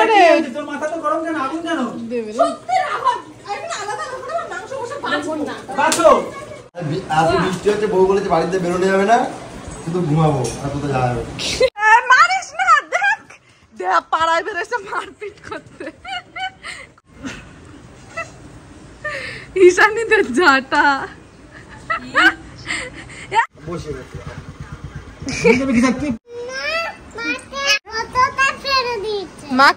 করে তোর মাথা তো গরম কেন আগুন কেন দেবে সত্যি রাখো আমি না আলাদা রাখো না মাংস বসে বাঁচবো না বাঁচো আজকে বৃষ্টি হচ্ছে বউ বলেছে বাড়িতে বেরোনো যাবে না শুধু ঘুমাবো আর কোথাও যাওয়া যাবে মারিস না দেখ দেখ পাড়ায় বেরোছে মারপিট করতে ঈশানীদের জাটা বসে গেছে মা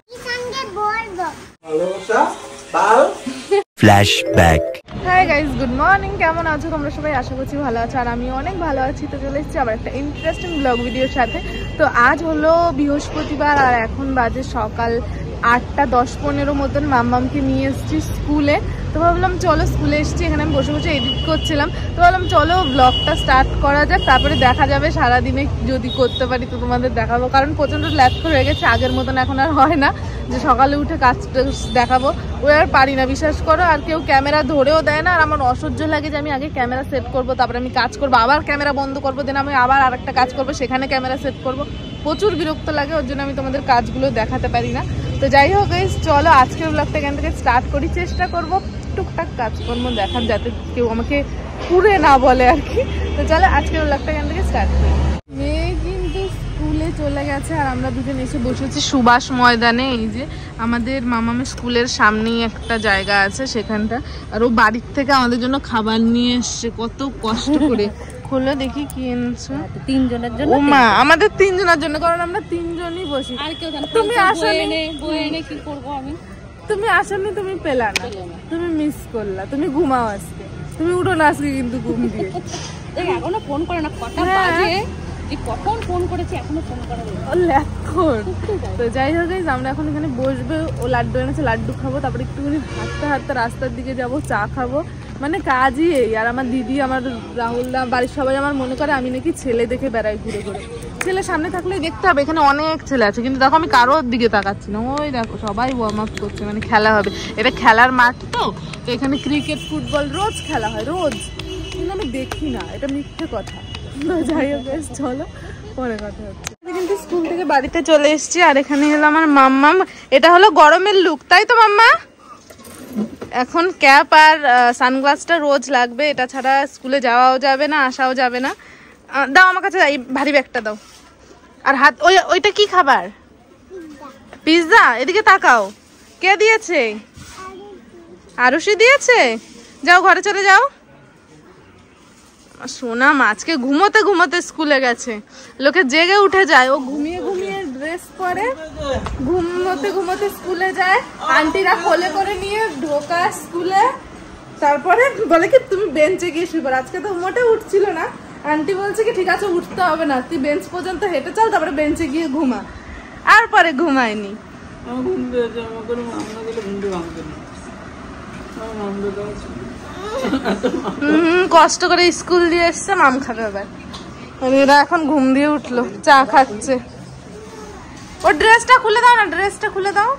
flashback. Hi guys, good morning. কেমন আছো তোমরা সবাই? আশা করছি ভালো আছো, আর আমি অনেক ভালো আছি। তো চলে এসেছি আবার একটা ইন্টারেস্টিং ব্লগ ভিডিওর সাথে। তো আজ হলো বৃহস্পতিবার আর এখন বাজে সকাল 8টা 10-15 মতন। মাম্মামকে নিয়ে এসেছি স্কুলে। তো ভাবলাম চলো, স্কুলে এসেছি, এখানে আমি বসে বসে এডিট করছিলাম, তো ভাবলাম চলো ব্লগটা স্টার্ট করা যাক, তারপরে দেখা যাবে সারাদিনে যদি করতে পারি তো তোমাদের দেখাবো। কারণ প্রচণ্ড ল্যাথ হয়ে গেছে, আগের মতন এখন আর হয় না যে সকালে উঠে কাজ দেখাবো, ওই আর পারি না, বিশ্বাস করো। আর কেউ ক্যামেরা ধরেও দেয় না, আর আমার অসহ্য লাগে যে আমি আগে ক্যামেরা সেট করবো, তারপরে আমি কাজ করবো, আবার ক্যামেরা বন্ধ করবো, দেন আমি আবার আরেকটা কাজ করবো, সেখানে ক্যামেরা সেট করবো, প্রচুর বিরক্ত লাগে, ওর জন্য আমি তোমাদের কাজগুলো দেখাতে পারি না। তো যাই হোক গাইস, চলো আজকের ব্লগটা এখান থেকে স্টার্ট করি। চেষ্টা করবো টুকটাক কাজকর্ম দেখার, যাতে কেউ আমাকে পুরে না বলে আর কি। তো চলো আজকের ব্লগটা এখান থেকে স্টার্ট করি। মেয়ে কিন্তু স্কুলে চলে গেছে, আর আমরা দুজন এসে বসেছি সুভাষ ময়দানে। এই যে আমাদের মামামের স্কুলের সামনেই একটা জায়গা আছে সেখানটা, আর ও বাড়ির থেকে আমাদের জন্য খাবার নিয়ে এসছে কত কষ্ট করে। খোলো দেখি কি এনেছো। 3 জনের জন্য। ও মা, আমাদের 3 জনের জন্য, কারণ আমরা 3 জনই বসি। আর কেউ জানে তুমি আসলে বই এনে কি করব আমি? তুমি আসলে তুমি পেলা না, তুমি মিস করলা, তুমি ঘুমাও আজকে, তুমি উঠো না আজকে কিন্তু ঘুম দিয়ে। দেখ এখনো ফোন করে না, কটা বাজে যে কখন ফোন করেছে এখনো ফোন করা হয়নি। ও ল্যাথর। তো যাই হোক গাইস, আমরা এখন এখানে বসবো, ও লাড্ডু এনেছে, লাড্ডু খাবো, তারপরে একটুখানি হাঁটতে হাঁটতে রাস্তার দিকে যাবো, চা খাবো, মানে কাজই এই। আর আমার দিদি, আমার রাহুলদা, বাড়ির সবাই আমার মনে করে আমি নাকি ছেলে দেখে বেড়াই ঘুরে ঘুরে। ছেলে সামনে থাকলেই দেখতে হবে, এখানে অনেক ছেলে আছে, কিন্তু দেখো আমি কারোর দিকে তাকাচ্ছি না। ওই দেখো সবাই ওয়ার্ম আপ করছে, মানে খেলা হবে, এটা খেলার মাঠ। তো এখানে ক্রিকেট ফুটবল রোজ খেলা হয়, রোজ, কিন্তু আমি দেখি না, এটা মিথ্যে কথা। যাই হোক গাইস, চলো পরে কথা হচ্ছে। কিন্তু স্কুল থেকে বাড়িতে চলে এসেছি, আর এখানে হলো আমার মাম্মাম। এটা হলো গরমের লুক, তাই তো মাম্মা? এখন ক্যাপ আর সানগ্লাসটা রোজ লাগবে, এটা ছাড়া স্কুলে যাওয়াও যাবে না, আসাও যাবে না। দাও আমার কাছে, এই ভারী ব্যাগটা দাও। আর হাত, ওইটা কি খাবার? পিৎজা। এদিকে তাকাও, কে দিয়েছে? আরুষি দিয়েছে। যাও ঘরে চলে যাও। সোনাম আজকে ঘুমোতে ঘুমোতে স্কুলে গেছে, লোকে জেগে উঠে যায়, ও ঘুমিয়ে ঘুমিয়ে ড্রেস পরে ঘুমোতে ঘুমোতে স্কুলে যায়। আন্টিরা কোলে করে নিয়ে ঢোকা স্কুলে, তারপরে বলে কি তুমি বেঞ্চে গিয়ে শুয়ে পড়। আজকে তো মোটে উঠছিল না, আন্টি বলছে কি ঠিক আছে উঠতে হবে না, তুই বেঞ্চ পর্যন্ত হেঁটে চল, তারপরে বেঞ্চে গিয়ে ঘুমা। আর পরে ঘুমায়নি। কষ্ট করে স্কুল দিয়ে এসছে, মাম খাবে এবার। এরা এখন ঘুম দিয়ে উঠলো, চা খাচ্ছে। ও ড্রেসটা খুলে দাও না, ড্রেসটা খুলে দাও।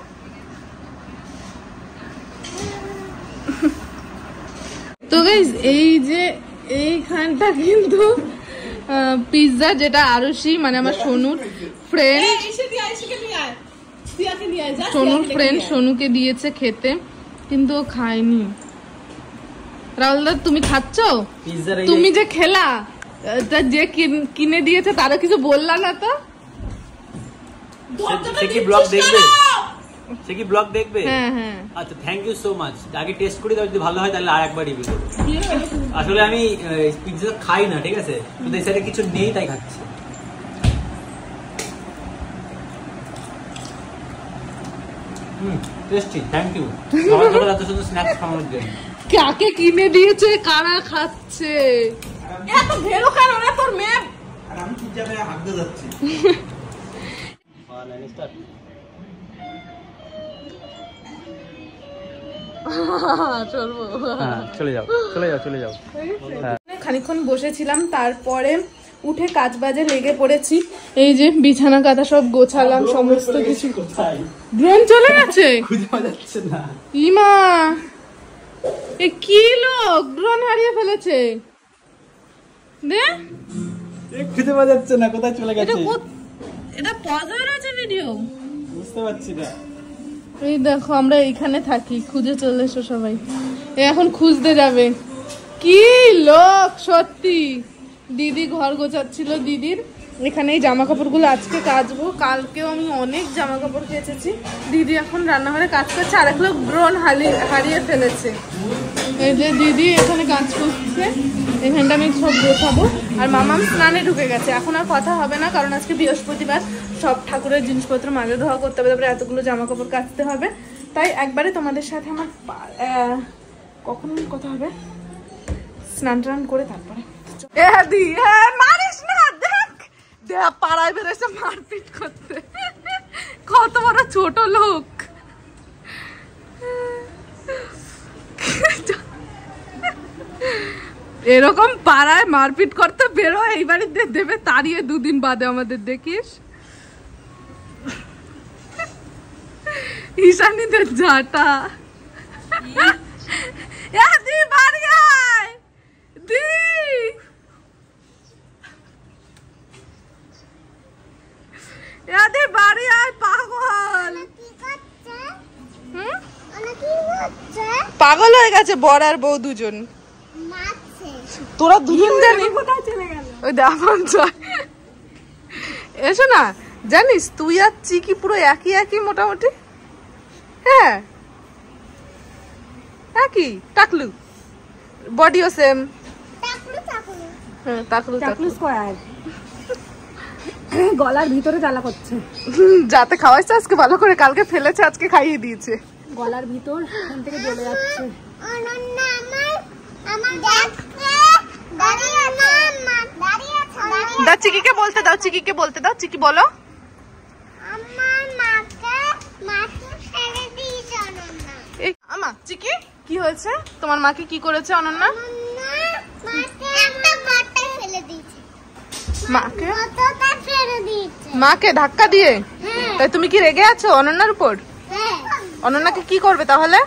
তো গাইস, এই যে এইখানটা কিন্তু পিৎজা, যেটা আরুষি মানে আমার সোনুর ফ্রেন্ড, সোনুর ফ্রেন্ড সোনুকে দিয়েছে খেতে, কিন্তু ও খায়নি। রাহুলদা তুমি খাচ্ছ? তুমি যে খেলা, যে কিনে দিয়েছে তারা কিছু বললা না তো? সে কি ব্লগ দেখবে? সে কি ব্লগ দেখবে? হ্যাঁ হ্যাঁ। আচ্ছা, থ্যাংক ইউ সো মাচ। আগে টেস্ট করি, তারপর যদি ভালো হয় তাহলে আরেকবার রিভিউ করব। আসলে আমি পিৎজা খাই না, ঠিক আছে, কিন্তু এই সাইডে কিছু নেই তাই খাচ্ছি। Tasty, thank you. আমার জন্য এত সুন্দর স্ন্যাক্স খাওয়ানোর জন্য। কাকে কিনে দিয়েছে, কারা খাচ্ছে? এত ভেরো কেন রে তোর মেয়ে? আর আমি কি জায়গায় হাঁটতে যাচ্ছি। চলে যাও চলে যাও চলে যাও। খানিকক্ষণ বসেছিলাম, তারপরে উঠে কাজ বাজে লেগে পড়েছি। এই যে বিছানা কাঁথা সব গোছালাম, সমস্ত কিছু। ড্রোন চলে গেছে, খুঁজে পাওয়া যাচ্ছে না। ইমা, এ কি লোক, ড্রোন হারিয়ে ফেলেছে। দে, খুঁজে পাওয়া যাচ্ছে না, কোথায় চলে গেছে? এটা পজ হয়ে রয়েছে ভিডিও, বুঝতে পারছি না। এই দেখো আমরা এইখানে থাকি, খুঁজে চলে এসো সবাই। এখন খুঁজতে যাবে। কি লোক সত্যি। দিদি ঘর গোছাচ্ছিল, দিদির এখানেই জামা কাপড়গুলো আজকে কাচবো। কালকেও আমি অনেক জামা কাপড় কেচেছি। দিদি এখন রান্নাঘরে কাজ করছে, আর এক লোক ব্রণ হারিয়ে ফেলেছে। এই যে দিদি এখানে কাজ করছে, এখানটা আমি সব গোছাবো। আর মামাম স্নানে ঢুকে গেছে, এখন আর কথা হবে না, কারণ আজকে বৃহস্পতিবার, সব ঠাকুরের জিনিসপত্র মাজা ধোয়া করতে হবে, তারপরে এতগুলো জামা কাপড় কাচতে হবে। তাই একবারে তোমাদের সাথে আমার কখন কথা হবে, স্নান টান করে তারপরে। মারিস না, দেখ পাড়ায় বেরোছে মারপিট করতে, কত বড় ছোট লোক। এরকম পাড়ায় মারপিট করতে বেরো, এই বাড়িতে দেবে তাড়িয়ে 2 দিন বাদে আমাদের, দেখিস ঈশানীদের জাটা। দি বাড়ি আয়, দি বাড়ি আয়, পাগল। পাগল হয়ে গেছে বর আর বউ দুজন। তোরা দুজন জানি ওই দাফন এসো না, জানিস তুই আর চিকি পুরো একই মোটামুটি। হ্যাঁ একই, টাকলু বডিও সেম। টাকলু স্কয়ার। গলার ভিতরে জ্বালা করছে, যাতে খাওয়াইছে আজকে ভালো করে, কালকে ফেলেছে আজকে খাইয়ে দিয়েছে। গলার ভিতর এখান থেকে জ্বলে যাচ্ছে। দাও চিকিকে বলতে দাও, চিকিকে বলতে দাও। চিকি বলো। আমা চিকি কি হয়েছে, তোমার মাকে কি করেছে অনন্যা? মাকে ধাক্কা দিয়ে? তাই তুমি কি রেগে আছো অনন্যার উপর? অনন্যাকে কি করবে তাহলে?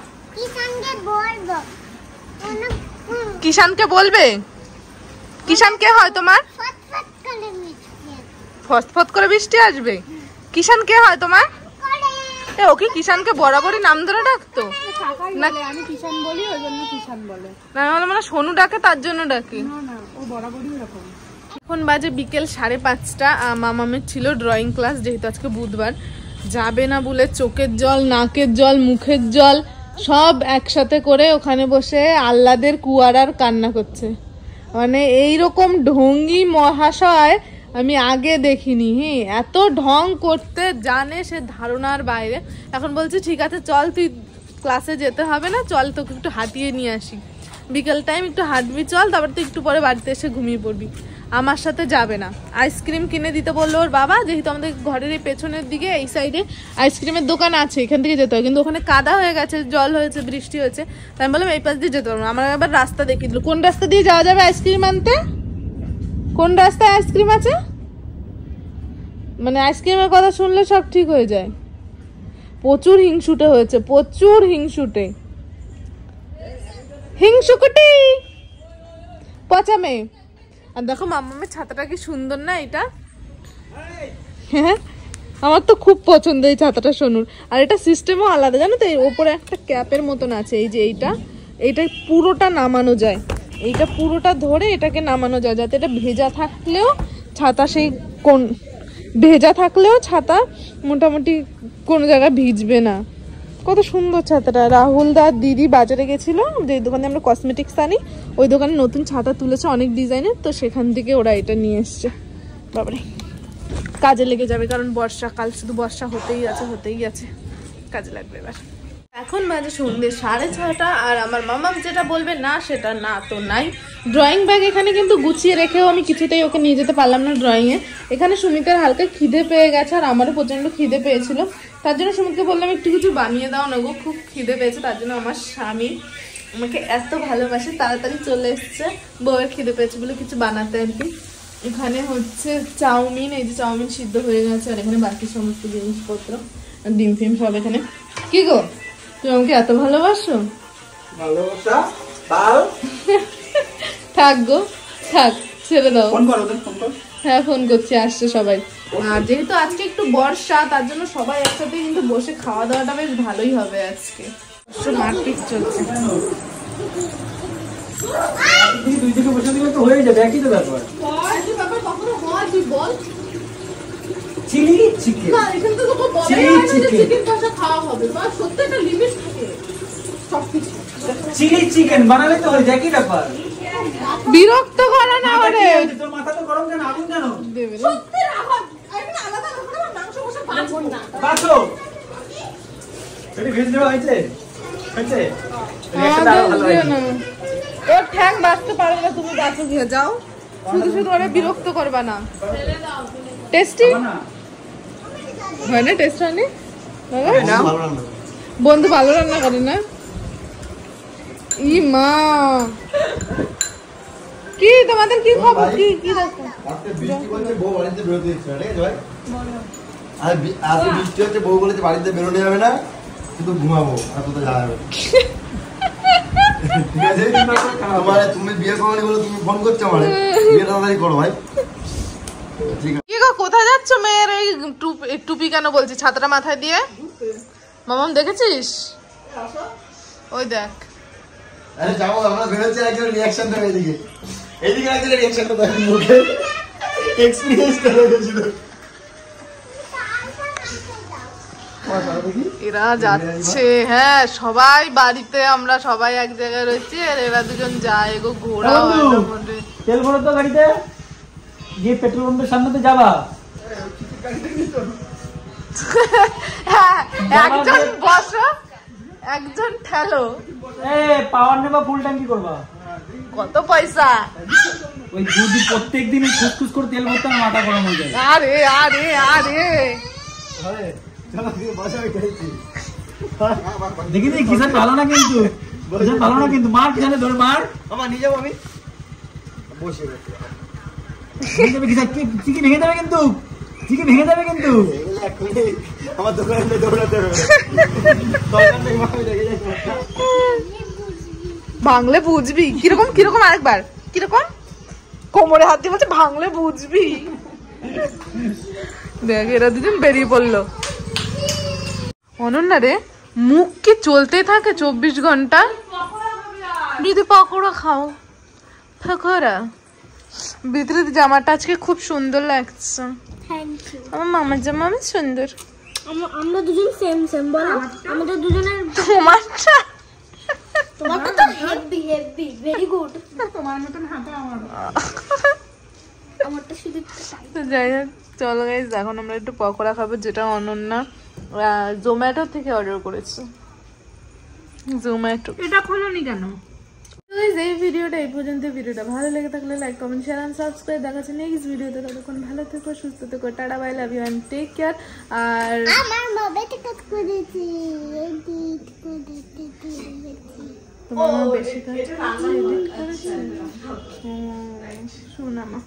কিষানকে বলবে? কিষান কে হয় তোমার? ফটফট করে বৃষ্টি আসবে। কিষান কে হয় তোমার? ও কি কিষানকে বরাবরই নাম ধরে ডাকতো? আমি কিষান বলি, ওই জন্য কিষান বলে। না মানে সোনু ডাকে তার জন্য ডাকি। না ও বরাবরই এরকম। এখন বাজে বিকেল 5:30। মামামের ছিল ড্রয়িং ক্লাস, যেহেতু আজকে বুধবার। যাবে না বলে চোখের জল, নাকের জল, মুখের জল সব একসাথে করে ওখানে বসে আহ্লাদের কুয়ারার কান্না করছে। মানে এইরকম ঢঙ্গি মহাশয় আমি আগে দেখিনি। এত ঢং করতে জানে সে ধারণার বাইরে। এখন বলছে ঠিক আছে চল, তুই ক্লাসে যেতে হবে না, চল তোকে একটু হাঁটিয়ে নিয়ে আসি, বিকেল টাইম একটু হাঁটবি চল, তারপর তুই একটু পরে বাড়িতে এসে ঘুমিয়ে পড়বি। আমার সাথে যাবে না। আইসক্রিম কিনে দিতে বললো ওর বাবা, যেহেতু আমাদের ঘরের এই পেছনের দিকে এই সাইডে আইসক্রিমের দোকান আছে, এখান থেকে যেতে হয়, কিন্তু ওখানে কাদা হয়ে গেছে, জল হয়েছে, বৃষ্টি হয়েছে। তাই আমি বললাম এই পাশ দিয়ে যেতে পারবো না। আমার এবার রাস্তা দেখিয়ে দিল, কোন রাস্তা দিয়ে যাওয়া যাবে আইসক্রিম আনতে, কোন রাস্তায় আইসক্রিম আছে। মানে আইসক্রিমের কথা শুনলে সব ঠিক হয়ে যায়। প্রচুর হিংসুটে হয়েছে, প্রচুর হিংসুটে, হিংসুকুটি পচা মেয়ে। আর দেখো মামামের ছাতাটা কি সুন্দর না এটা? হ্যাঁ আমার তো খুব পছন্দ এই ছাতাটা সোনুর। আর এটা সিস্টেমও আলাদা জানো তো, এর ওপরে একটা ক্যাপের মতন আছে। এই যে এইটা পুরোটা নামানো যায়, এইটা পুরোটা ধরে এটাকে নামানো যায়, যাতে এটা ভেজা থাকলেও ছাতা ভেজা থাকলেও ছাতা মোটামুটি কোনো জায়গায় ভিজবে না। কত সুন্দর ছাতাটা। রাহুল দা দিদি বাজারে গেছিল, যে দোকানে আমরা কসমেটিক্স আনি, ওই দোকানে নতুন ছাতা তুলেছে অনেক ডিজাইনের, তো সেখান থেকে ওরা এটা নিয়ে এসছে। বাবারে কাজে লেগে যাবে, কারণ বর্ষাকাল, শুধু বর্ষা হতেই আছে, কাজে লাগবে এবার। এখন বাজে সন্ধ্যে 6:30। আর আমার মামাম যেটা বলবে না সেটা না তো নাই। ড্রয়িং ব্যাগ এখানে কিন্তু গুছিয়ে রেখেও আমি কিছুতেই ওকে নিয়ে যেতে পারলাম না ড্রয়িংয়ে। এখানে সুমিতের হালকা খিদে পেয়ে গেছে, আর আমারও প্রচন্ড খিদে পেয়েছিল। তার জন্য সুমিতকে বললাম একটু কিছু বানিয়ে দাও না গো, খুব খিদে পেয়েছে। তার জন্য আমার স্বামী আমাকে এত ভালোবাসে, তাড়াতাড়ি চলে এসছে বউয়ের খিদে পেয়েছে বলে কিছু বানাতে আর কি। এখানে হচ্ছে চাউমিন, এই যে চাউমিন সিদ্ধ হয়ে গেছে, আর এখানে বাকি সমস্ত জিনিসপত্র, ডিম ফিম সব এখানে। কি গো তুমি আমাকে এত ভালোবাসো? ভালোবাসা তাও থাক গো থাক, ছেড়ে দাও। হ্যাঁ ফোন করছি, আসছে সবাই। আর যেহেতু আজকে একটু বর্ষা, তার জন্য সবাই একসাথে কিন্তু বসে খাওয়া দাওয়াটা বেশ ভালোই হবে আজকে। মারপিট চলছে। দুই দিকে বসে দিলে তো হয়ে যাবে, একই তো ব্যাপার। চিলি চিকেন, চিলি চিকেন বানালে তো হয়ে যায়, একই ব্যাপার। বিরক্ত করা না ওরে। তোর মাথা তো গরম কেন, আগুন কেন? বাছো এটা ভেজ দেওয়া হয়েছে, হয়েছে ওর ঠ্যাং বাঁচতে পারবে না, তুমি বাঁচো গিয়ে যাও। শুধু শুধু ওরে বিরক্ত করবা না। টেস্টি হয় না? টেস্ট হয়নি? বন্ধু ভালো রান্না করে না? ই মা, কি তোমাদের কি খবর? কি কি দেখো? আজকে বৃষ্টি বলছে বউ বাড়িতে বেরোতে দিচ্ছে না, ঠিক আছে ভাই? আজকে বৃষ্টি হচ্ছে, বউ বলেছে বাড়িতে বেরোনো যাবে না, শুধু ঘুমাবো আর কোথাও যাওয়া যাবে না। ঠিক আছে? তুমি বিয়ে করোনি বলে তুমি ফোন করছো আমারে, বিয়ে তাড়াতাড়ি করো ভাই। ঠিক আছে। কি গো, কোথায় যাচ্ছ? মেয়ের এই টুপি কেন বলছি, ছাতাটা মাথায় দিয়ে? মামাম দেখেছিস? ওই দেখ। আরে যাও, আমরা বেরোচ্ছি, একজন রিয়াকশন দেবে এদিকে, এদিকে একজন রিয়াকশনটা দেখেন, মুখে এক্সপেরিয়েন্সটা হয়েছিল। এরা যাচ্ছে, হ্যাঁ সবাই বাড়িতে, আমরা সবাই এক জায়গায় রয়েছি, আর এরা দুজন যায় গো ঘোরা। তেল ভরো তো গাড়িতে, গিয়ে পেট্রোল পাম্পের সামনে তো যাবা। হ্যাঁ, একজন বসো, একজন ঠেলো। পাওয়ার নেবা, ফুল ট্যাঙ্কি করবা। কত পয়সা? ওই যদি প্রত্যেকদিন খুসখুস করে তেল ভরতে মাথা গরম হয়ে যায়। আরে আরে আরে দেখি দেখি কিষান ভালো না কিন্তু, কিষান ভালো না কিন্তু, মার কিষানে ধরে মার। আমার নিয়ে যাবো আমি, বসে চিকি ভেঙে যাবে কিন্তু, চিকি ভেঙে যাবে কিন্তু। আমার দোকানে দৌড়াতে হবে। ভাঙলে বুঝবি কিরকম কিরকম, আরেকবার কিরকম কোমরে হাত দিয়ে বলছে ভাঙলে বুঝবি। দেখ এরা দুজন বেরিয়ে পড়লো। অনন্যা রে, মুখ কি চলতে থাকে 24 ঘন্টা? দিদি পকোড়া খাও, পকোড়া। ভিতরে জামাটা আজকে খুব সুন্দর লাগছে। আমার মামার জামা অনেক সুন্দর। আমরা দুজন সেম সেম, বল আমাদের দুজনের। তোমারটা তোমারটা তো হেভি হেভি, ভেরি গুড। তোমার মতন হাতে আমার, আমারটা শুধু তো যাই হোক, চলো গাইস, এখন আমরা একটু পকোড়া খাবো, যেটা অনন্যা জোম্যাটো থেকে অর্ডার করেছে। জোম্যাটো। এটা খোলনি কেন? এই ভিডিওটা এই পর্যন্ত। ভিডিওটা ভালো লেগে থাকলে like, comment, share and subscribe. দেখা হচ্ছে নেক্সট ভিডিওতে। ততক্ষণ ভালো থেকো, সুস্থ থেকো, tata, bye, love you and take care. আর আমার মোবাইলটা কাজ করেছি, এডিট করেছি। তোমার মা বেশি কাজ করেছে, এডিট করেছে। শোনা মা।